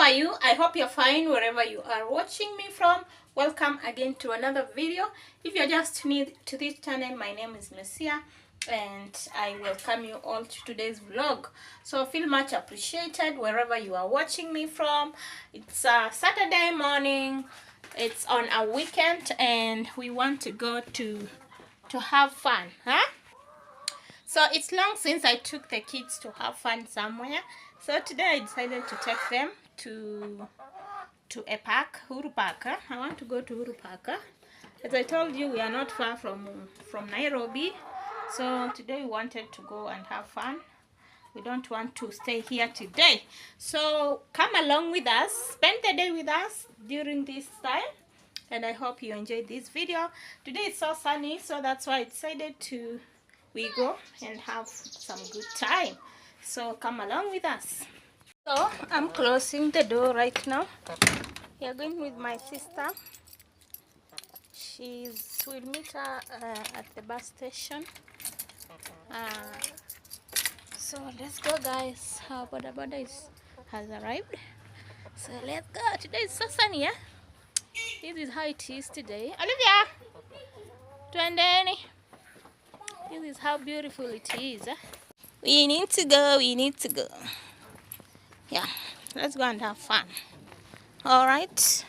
are you? I hope you're fine wherever you are watching me from. Welcome again to another video. If you're just new to this channel, my name is Lucia and I welcome you all to today's vlog. So feel much appreciated wherever you are watching me from. It's a Saturday morning. It's on a weekend and we want to go to have fun, huh? So it's long since I took the kids to have fun somewhere. So today I decided to take them to a park, Uhuru Park. I want to go to Uhuru Park. As I told you, we are not far from Nairobi. So today we wanted to go and have fun. We don't want to stay here today. So come along with us, spend the day with us during this time. And I hope you enjoyed this video. Today it's so sunny, so that's why I decided we go and have some good time. So come along with us. So I'm closing the door right now. We are going with my sister. We'll meet her at the bus station. So let's go, guys. Our boda has arrived. So let's go. Today is so sunny, yeah? This is how it is today. Olivia! Twendeni! This is how beautiful it is. We need to go. Yeah, let's go and have fun. All right.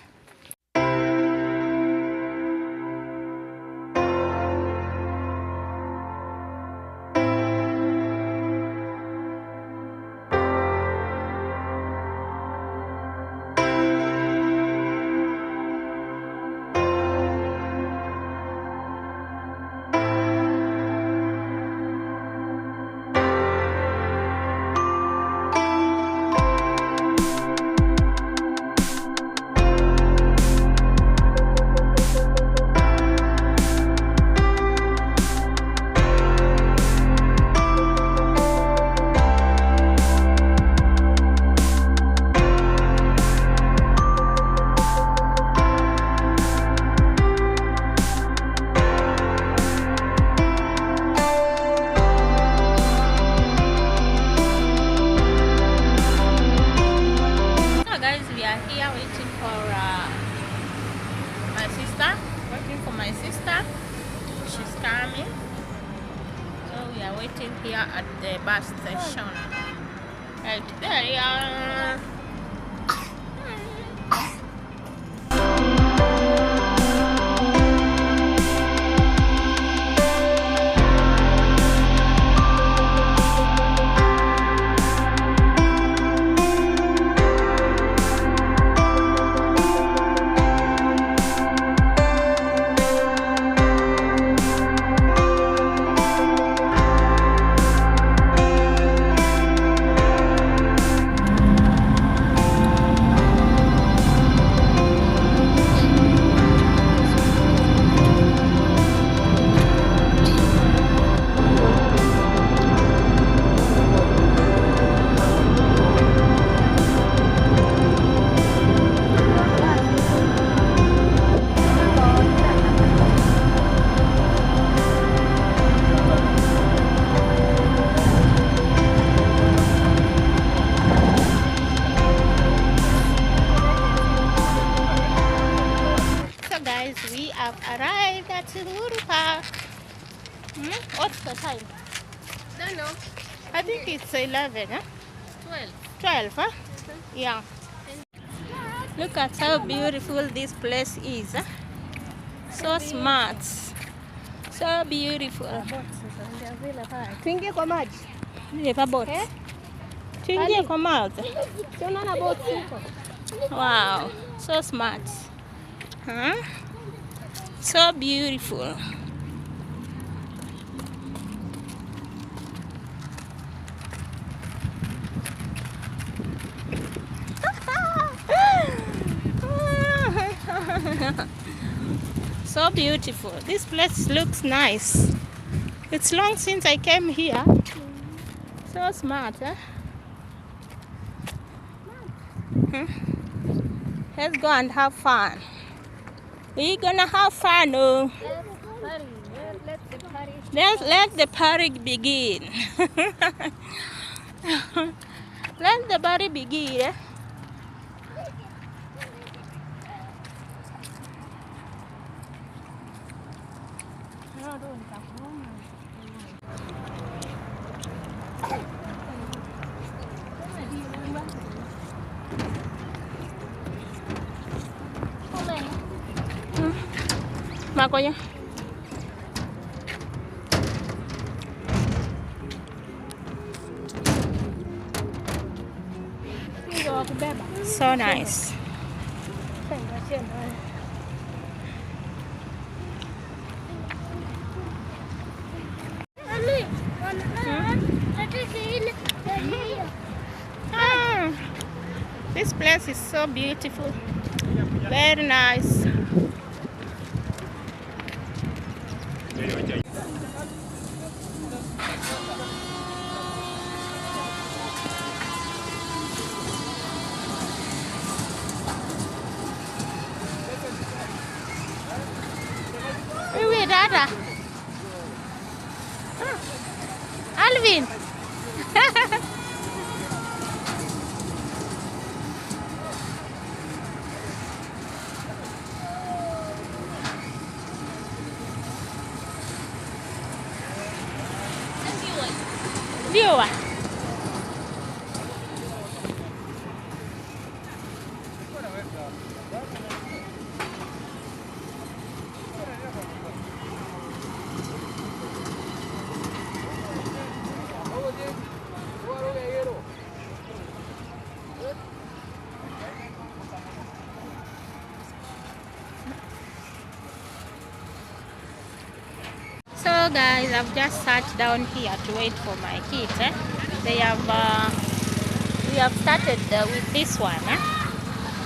She's coming, so we are waiting here at the bus station. Right there, yeah. We have arrived at Uhuru Park. What's the time? Don't know. I think it's 11, huh? 12. 12, huh? Yeah. Look at how beautiful this place is. Huh? So smart. So beautiful. Tuingie kwa maji. Nipa boat. Tuingie kwa maji. Tunaona boat huko. Wow. So smart. Huh? So beautiful. So beautiful. This place looks nice. It's long since I came here. So smart, huh? Let's go and have fun. We're gonna have fun, oh. Let the party begin. Let the party begin. konya. So nice. This place is so beautiful. Very nice. Wait, Dada. Alvin. Viewer. So guys, I've just sat down here to wait for my kids. They have we have started with this one,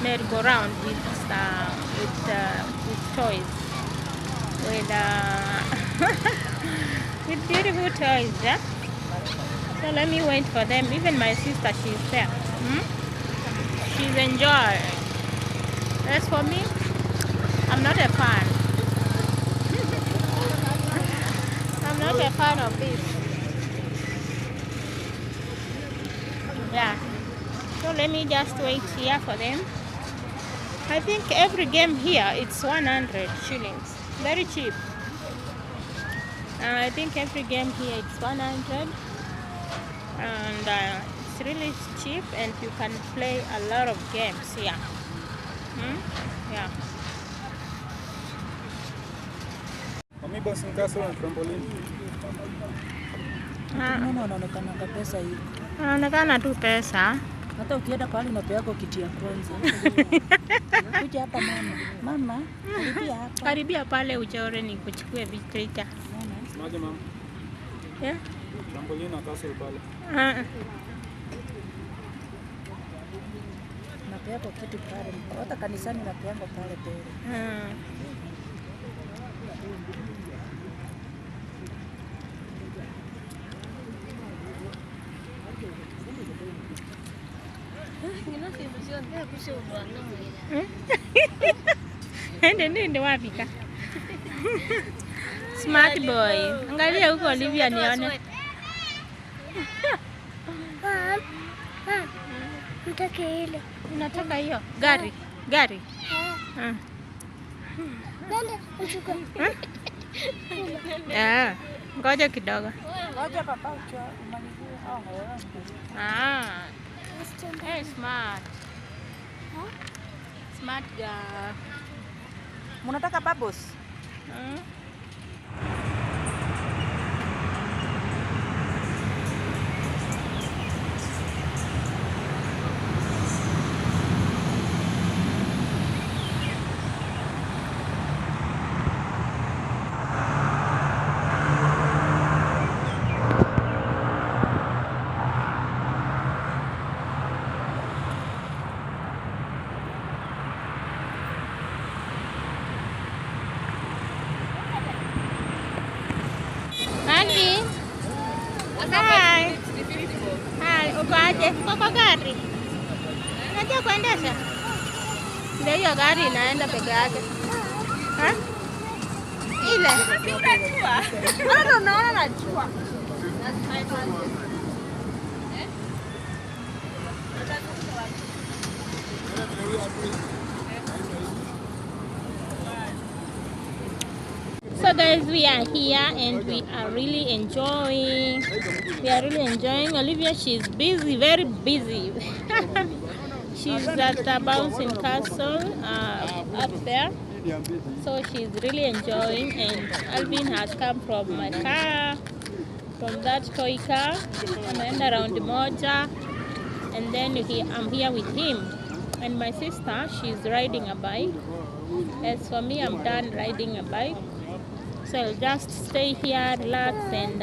merry-go-round with toys, with with beautiful toys. So let me wait for them. Even my sister, she's there. She's enjoying. As for me, I'm not a fan. I'm not a fan of this. Yeah. So let me just wait here for them. I think every game here it's 100 shillings. Very cheap. I think every game here it's 100. And it's really cheap, and you can play a lot of games here. Yeah. Anaonekana tu pesa. Hata ukienda pale unapewa kiti ya kwanza. Kuja hapa mama. Mama, karibia hapa. Karibia pale uchore ni kuchukue vitrita. Maje mama. Yeah. Trampoline na castle pale. Napewa kiti pale. Hata kanisani napewa pale pale. Nende wapika. Smart boy. Angalia huko Olivia nione. Nataka ile. Unataka hiyo? Gari. Gari. Nenda uchukue. Ngoja kidogo. Ngoja papa umalizie hao. Hey, smart. Smart girl. Munataka bubbles? Hi. Hi, uko aje? Uko gari? Unajua kuendesha? Ndio hiyo gari inaenda peke yake. Ile. Bado unaona najua. So guys, we are here and we are really enjoying. Olivia, she's busy, very busy. She's at the bouncing castle up there. So she's really enjoying, and Alvin has come from my car, from that toy car, and around Moja, and then I'm here with him. And my sister, she's riding a bike. As for me, I'm done riding a bike. So I'll just stay here, relax, and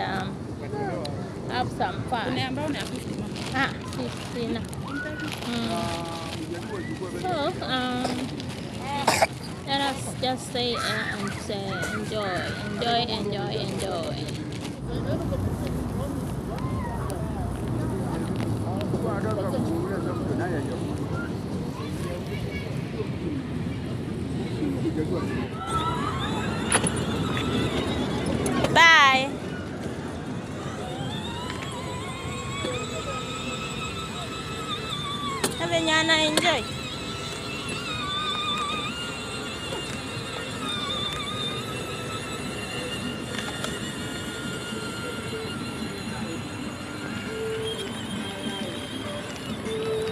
have some fun. So, let us just stay and enjoy. Bye. Have a enjoy.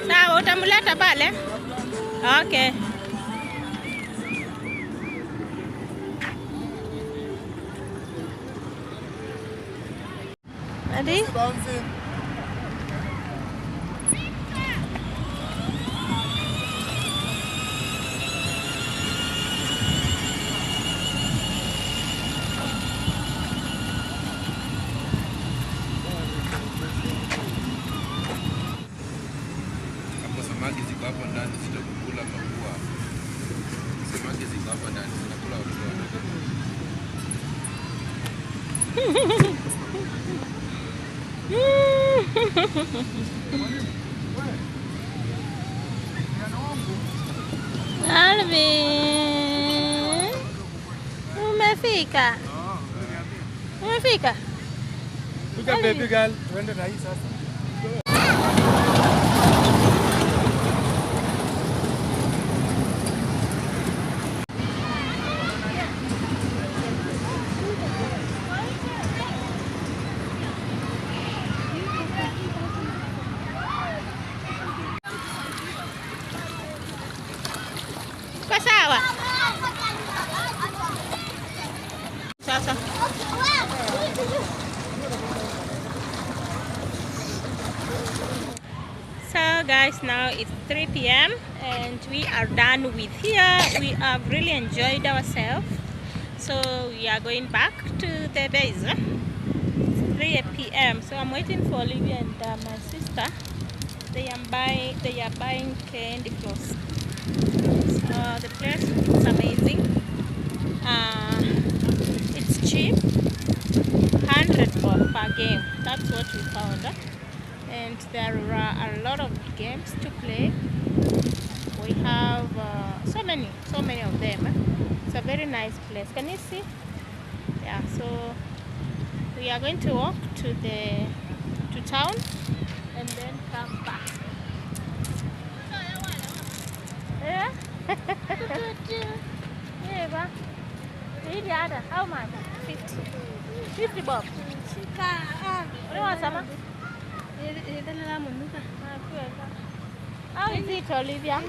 Sawa, utamuleta pale? Okay. Ready? Samaki ziko hapo ndani, sitakukula mapua. Samaki ziko hapo ndani, sitakula mapua. Alvin, umefika? Umefika? Kuja baby girl, tuende na hii sasa. Kwa sawa? Sasa. So guys, now it's 3 p.m. and we are done with here. We have really enjoyed ourselves. So we are going back to the base. It's 3 p.m. So I'm waiting for Olivia and my sister. They are buying candy floss. So the place is amazing. It's cheap, 100 per game. That's what we found. And there are a lot of games to play. We have so many of them. It's a very nice place. Can you see? Yeah. So we are going to walk to town and then come back. Yeah. Yeah. Really other. How much? 50. 50 bob. What do you want, Sama? How is it, Olivia?